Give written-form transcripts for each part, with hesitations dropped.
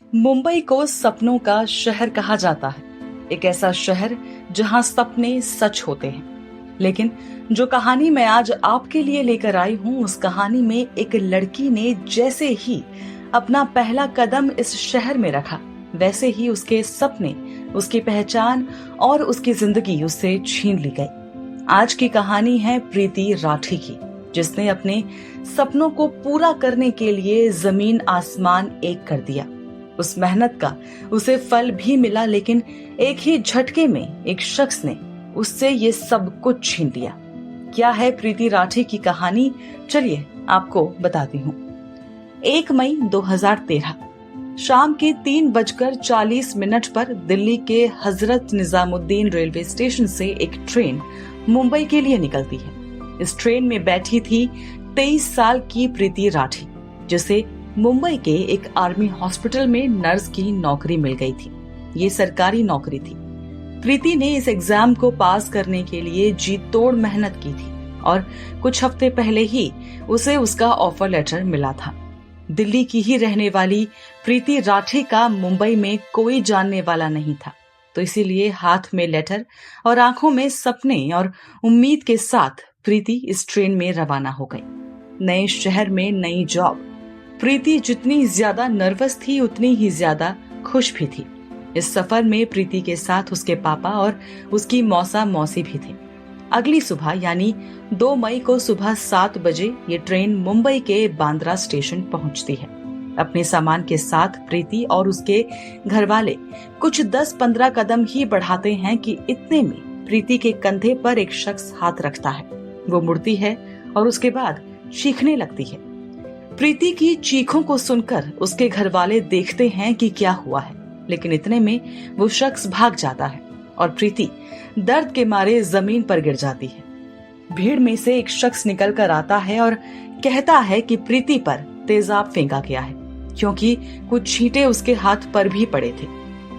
मुंबई को सपनों का शहर कहा जाता है। एक ऐसा शहर जहां सपने सच होते हैं। लेकिन जो कहानी मैं आज आपके लिए लेकर आई हूं, उस कहानी में एक लड़की ने जैसे ही अपना पहला कदम इस शहर में रखा, वैसे ही उसके सपने, उसकी पहचान और उसकी जिंदगी उससे छीन ली गई। आज की कहानी है प्रीति राठी की, जिसने अपने सपनों को पूरा करने के लिए जमीन आसमान एक कर दिया। उस मेहनत का उसे फल भी मिला, लेकिन एक ही झटके में एक शख्स ने उससे ये सब कुछ छीन लिया। क्या है प्रीति राठी की कहानी, चलिए आपको बताती हूँ। 1 मई 2013 शाम के 3:40 पर दिल्ली के हजरत निजामुद्दीन रेलवे स्टेशन से एक ट्रेन मुंबई के लिए निकलती है। इस ट्रेन में बैठी थी 23 साल की प्रीति राठी, जिसे मुंबई के एक आर्मी हॉस्पिटल में नर्स की नौकरी मिल गई थी। ये सरकारी नौकरी थी। प्रीति ने इस एग्जाम को पास करने के लिए जी तोड़ मेहनत की थी और कुछ हफ्ते पहले ही उसे उसका ऑफर लेटर मिला था। दिल्ली की ही रहने वाली प्रीति राठी का मुंबई में कोई जानने वाला नहीं था, तो इसीलिए हाथ में लेटर और आंखों में सपने और उम्मीद के साथ प्रीति इस ट्रेन में रवाना हो गई। नए शहर में नई जॉब। प्रीति जितनी ज्यादा नर्वस थी, उतनी ही ज्यादा खुश भी थी। इस सफर में प्रीति के साथ उसके पापा और उसकी मौसा मौसी भी थे। अगली सुबह यानी 2 मई को सुबह 7 बजे ये ट्रेन मुंबई के बांद्रा स्टेशन पहुंचती है। अपने सामान के साथ प्रीति और उसके घर वाले कुछ 10-15 कदम ही बढ़ाते हैं कि इतने में प्रीति के कंधे पर एक शख्स हाथ रखता है। वो मुड़ती है और उसके बाद चीखने लगती है। प्रीति की चीखों को सुनकर उसके घर वाले देखते हैं कि क्या हुआ है, लेकिन इतने में वो शख्स भाग जाता है और प्रीति दर्द के मारे जमीन पर गिर जाती है। भीड़ में से एक शख्स निकल कर आता है और कहता है कि प्रीति पर तेजाब फेंका गया है, क्योंकि कुछ छींटे उसके हाथ पर भी पड़े थे।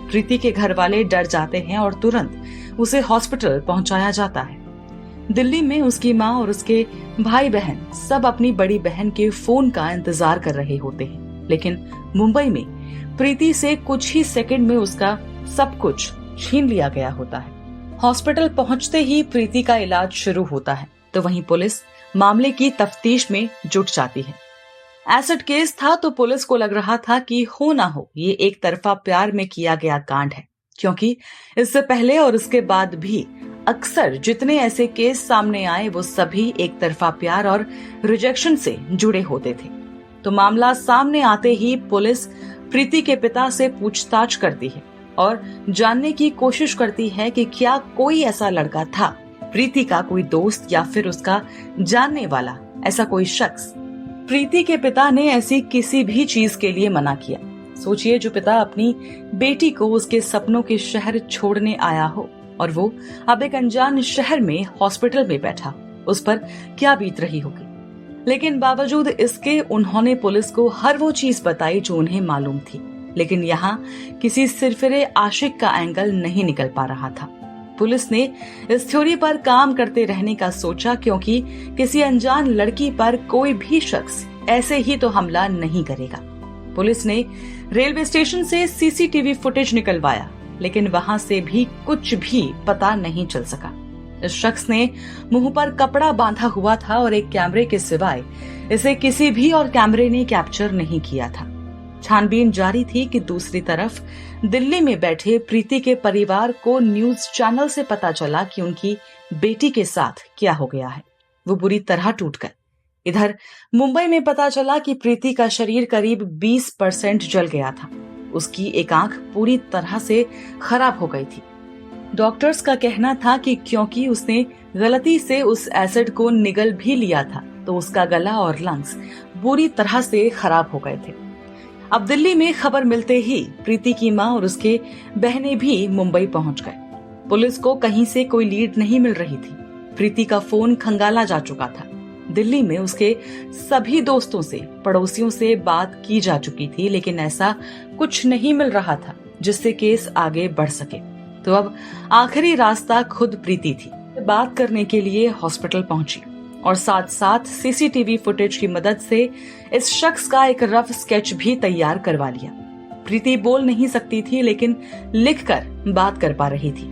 प्रीति के घर वाले डर जाते हैं और तुरंत उसे हॉस्पिटल पहुंचाया जाता है। दिल्ली में उसकी माँ और उसके भाई बहन सब अपनी बड़ी बहन के फोन का इंतजार कर रहे होते हैं, लेकिन मुंबई में प्रीति से कुछ ही सेकंड में उसका सब कुछ छीन लिया गया होता है। हॉस्पिटल पहुंचते ही प्रीति का इलाज शुरू होता है, तो वहीं पुलिस मामले की तफ्तीश में जुट जाती है। एसिड केस था, तो पुलिस को लग रहा था कि हो ना हो ये एक तरफा प्यार में किया गया कांड है, क्योंकि इससे पहले और इसके बाद भी अक्सर जितने ऐसे केस सामने आए वो सभी एक तरफा प्यार और रिजेक्शन से जुड़े होते थे। तो मामला सामने आते ही पुलिस प्रीति के पिता से पूछताछ करती है और जानने की कोशिश करती है कि क्या कोई ऐसा लड़का था, प्रीति का कोई दोस्त या फिर उसका जानने वाला ऐसा कोई शख्स। प्रीति के पिता ने ऐसी किसी भी चीज के लिए मना किया। सोचिए, जो पिता अपनी बेटी को उसके सपनों के शहर छोड़ने आया हो और वो अब एक अनजान शहर में हॉस्पिटल में बैठा, उस पर क्या बीत रही होगी। लेकिन बावजूद इसके उन्होंने पुलिस को हर वो चीज बताई जो उन्हें मालूम थी। लेकिन यहाँ किसी सिरफिरे आशिक का एंगल नहीं निकल पा रहा था। पुलिस ने इस थ्योरी पर काम करते रहने का सोचा, क्योंकि किसी अनजान लड़की पर कोई भी शख्स ऐसे ही तो हमला नहीं करेगा। पुलिस ने रेलवे स्टेशन से सीसीटीवी फुटेज निकलवाया, लेकिन वहां से भी कुछ भी पता नहीं चल सका। इस शख्स ने मुंह पर कपड़ा बांधा हुआ था और एक कैमरे के सिवाय इसे किसी भी और कैमरे ने कैप्चर नहीं किया था। छानबीन जारी थी कि दूसरी तरफ दिल्ली में बैठे प्रीति के परिवार को न्यूज चैनल से पता चला कि उनकी बेटी के साथ क्या हो गया है। वो बुरी तरह टूट गए। इधर मुंबई में पता चला कि प्रीति का शरीर करीब 20% जल गया था। उसकी एक आंख पूरी तरह से खराब हो गई थी। डॉक्टर्स का कहना था कि क्योंकि उसने गलती से उस एसिड को निगल भी लिया था, तो उसका गला और लंग्स बुरी तरह से खराब हो गए थे। अब दिल्ली में खबर मिलते ही प्रीति की माँ और उसके बहनें भी मुंबई पहुंच गए। पुलिस को कहीं से कोई लीड नहीं मिल रही थी। प्रीति का फोन खंगाला जा चुका था। दिल्ली में उसके सभी दोस्तों से, पड़ोसियों से बात की जा चुकी थी, लेकिन ऐसा कुछ नहीं मिल रहा था जिससे केस आगे बढ़ सके। तो अब आखिरी रास्ता खुद प्रीति थी। बात करने के लिए हॉस्पिटल पहुंची और साथ साथ सीसीटीवी फुटेज की मदद से इस शख्स का एक रफ स्केच भी तैयार करवा लिया। प्रीति बोल नहीं सकती थी, लेकिन लिखकर बात कर पा रही थी।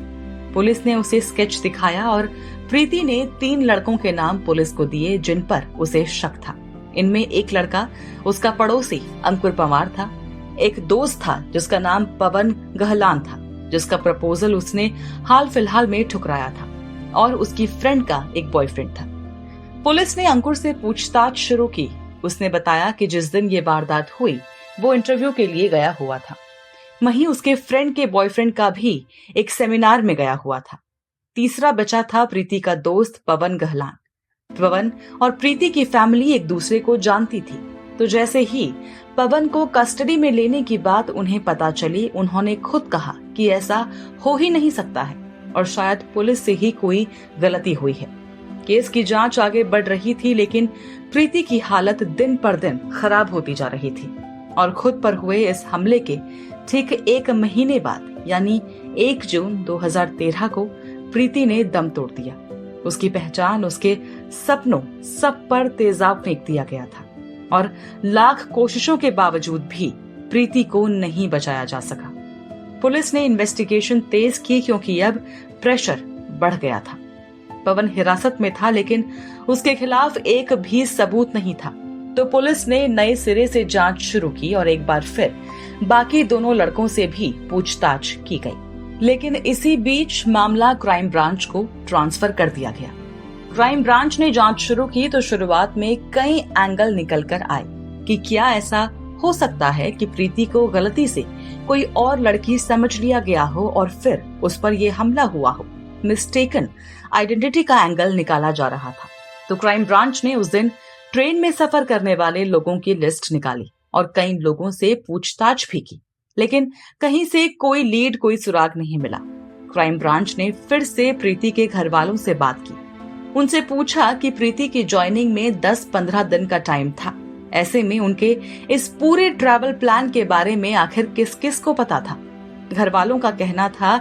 पुलिस ने उसे स्केच दिखाया और प्रीति ने 3 लड़कों के नाम पुलिस को दिए जिन पर उसे शक था। इनमें एक लड़का उसका पड़ोसी अंकुर पंवार था, एक दोस्त था जिसका नाम पवन गहलान था, जिसका प्रपोजल उसने हाल फिलहाल में ठुकराया था, और उसकी फ्रेंड का एक बॉयफ्रेंड था। पुलिस ने अंकुर से पूछताछ शुरू की। उसने बताया कि जिस दिन ये वारदात हुई वो इंटरव्यू के लिए गया हुआ था। वहीं उसके फ्रेंड के बॉयफ्रेंड का भी एक सेमिनार में गया हुआ था। तीसरा बचा था प्रीति का दोस्त पवन गहलान। पवन और प्रीति की फैमिली एक दूसरे को जानती थी, तो जैसे ही पवन को कस्टडी में लेने की बात उन्हें पता चली, उन्होंने खुद कहा कि ऐसा हो ही नहीं सकता है और शायद पुलिस से ही कोई गलती हुई है। केस की जांच आगे बढ़ रही थी, लेकिन प्रीति की हालत दिन पर दिन खराब होती जा रही थी और खुद पर हुए इस हमले के ठीक 1 महीने बाद यानी 1 जून 2013 को प्रीति ने दम तोड़ दिया। उसकी पहचान, उसके सपनों सब पर तेजाब फेंक दिया गया था और लाख कोशिशों के बावजूद भी प्रीति को नहीं बचाया जा सका। पुलिस ने इन्वेस्टिगेशन तेज की क्योंकि अब प्रेशर बढ़ गया था। पवन हिरासत में था, लेकिन उसके खिलाफ एक भी सबूत नहीं था, तो पुलिस ने नए सिरे से जांच शुरू की और एक बार फिर बाकी दोनों लड़कों से भी पूछताछ की गई। लेकिन इसी बीच मामला क्राइम ब्रांच को ट्रांसफर कर दिया गया। क्राइम ब्रांच ने जांच शुरू की तो शुरुआत में कई एंगल निकल कर आए कि क्या ऐसा हो सकता है कि प्रीति को गलती से कोई और लड़की समझ लिया गया हो और फिर उस पर यह हमला हुआ हो। मिस्टेकन आइडेंटिटी का एंगल निकाला जा रहा था। तो क्राइम ब्रांच ने उस दिन ट्रेन में सफर करने वाले लोगों की लिस्ट निकाली और कई लोगों से पूछताछ भी की, लेकिन कहीं से कोई लीड, कोई सुराग नहीं मिला। क्राइम ब्रांच ने फिर से प्रीति के घर वालों से बात की। उनसे पूछा कि प्रीति की ज्वाइनिंग में 10-15 दिन का टाइम था। ऐसे में उनके इस पूरे ट्रैवल प्लान के बारे में आखिर किस किस को पता था। घर वालों का कहना था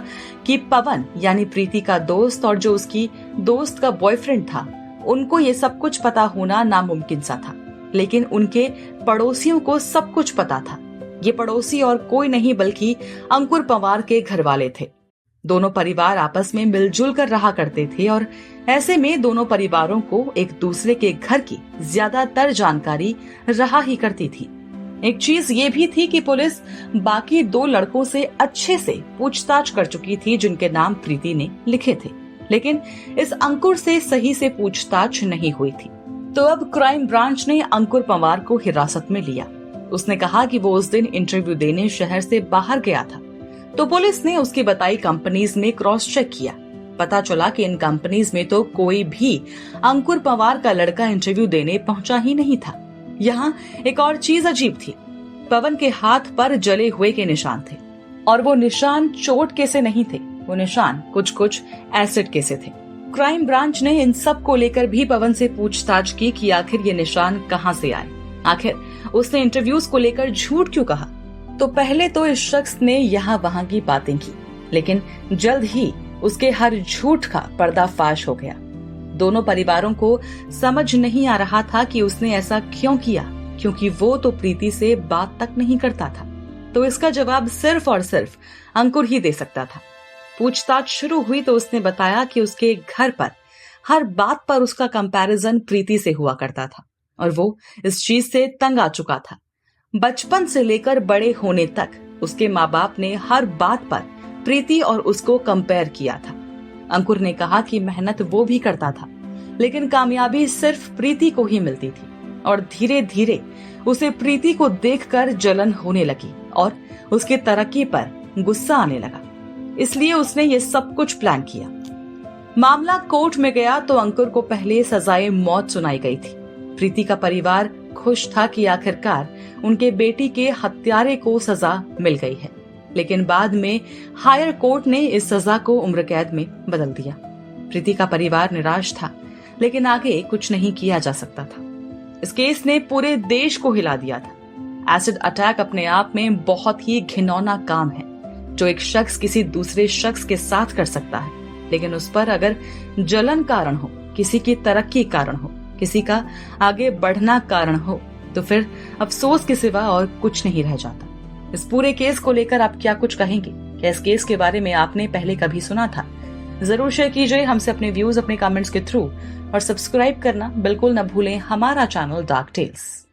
कि पवन यानी प्रीति का दोस्त और जो उसकी दोस्त का बॉयफ्रेंड था, उनको ये सब कुछ पता होना नामुमकिन सा था, लेकिन उनके पड़ोसियों को सब कुछ पता था। ये पड़ोसी और कोई नहीं बल्कि अंकुर पंवार के घर वाले थे। दोनों परिवार आपस में मिलजुल कर रहा करते थे और ऐसे में दोनों परिवारों को एक दूसरे के घर की ज्यादातर जानकारी रहा ही करती थी। एक चीज ये भी थी कि पुलिस बाकी 2 लड़कों से अच्छे से पूछताछ कर चुकी थी जिनके नाम प्रीति ने लिखे थे, लेकिन इस अंकुर से सही से पूछताछ नहीं हुई थी। तो अब क्राइम ब्रांच ने अंकुर पंवार को हिरासत में लिया। उसने कहा कि वो उस दिन इंटरव्यू देने शहर से बाहर गया था, तो पुलिस ने उसकी बताई कंपनीज में क्रॉस चेक किया। पता चला कि इन कंपनीज में तो कोई भी अंकुर पंवार का लड़का इंटरव्यू देने पहुंचा ही नहीं था। यहाँ एक और चीज अजीब थी। पवन के हाथ पर जले हुए के निशान थे और वो निशान चोट के से नहीं थे, वो निशान कुछ एसिड के से थे। क्राइम ब्रांच ने इन सब को लेकर भी पवन से पूछताछ की कि आखिर ये निशान कहाँ से आए, आखिर उसने इंटरव्यूज को लेकर झूठ क्यों कहा। तो पहले तो इस शख्स ने यहाँ वहाँ की बातें की, लेकिन जल्द ही उसके हर झूठ का पर्दाफाश हो गया। दोनों परिवारों को समझ नहीं आ रहा था कि उसने ऐसा क्यों किया, क्योंकि वो तो प्रीति से बात तक नहीं करता था। तो इसका जवाब सिर्फ और सिर्फ अंकुर ही दे सकता था। पूछताछ शुरू हुई तो उसने बताया कि उसके घर पर हर बात पर उसका कंपैरिजन प्रीति से हुआ करता था और वो इस चीज से तंग आ चुका था। बचपन से लेकर बड़े होने तक उसके माँ बाप ने हर बात पर प्रीति और उसको कंपेयर किया था। अंकुर ने कहा कि मेहनत वो भी करता था, लेकिन कामयाबी सिर्फ प्रीति को ही मिलती थी और धीरे धीरे उसे प्रीति को देखकर जलन होने लगी और उसकी तरक्की पर गुस्सा आने लगा। इसलिए उसने ये सब कुछ प्लान किया। मामला कोर्ट में गया तो अंकुर को पहले सजाए मौत सुनाई गई थी। प्रीति का परिवार खुश था कि आखिरकार उनके बेटी के हत्यारे को सजा मिल गई है, लेकिन बाद में हायर कोर्ट ने इस सजा को उम्र कैद में बदल दिया। प्रीति का परिवार निराश था, लेकिन आगे कुछ नहीं किया जा सकता था। इस केस ने पूरे देश को हिला दिया था। एसिड अटैक अपने आप में बहुत ही घिनौना काम है जो एक शख्स किसी दूसरे शख्स के साथ कर सकता है, लेकिन उस पर अगर जलन कारण हो, किसी की तरक्की कारण हो, किसी का आगे बढ़ना कारण हो, तो फिर अफसोस के सिवा और कुछ नहीं रह जाता। इस पूरे केस को लेकर आप क्या कुछ कहेंगे? क्या इस केस के बारे में आपने पहले कभी सुना था? जरूर शेयर कीजिए हमसे अपने व्यूज अपने कमेंट्स के थ्रू और सब्सक्राइब करना बिल्कुल न भूलें हमारा चैनल डार्क टेल्स।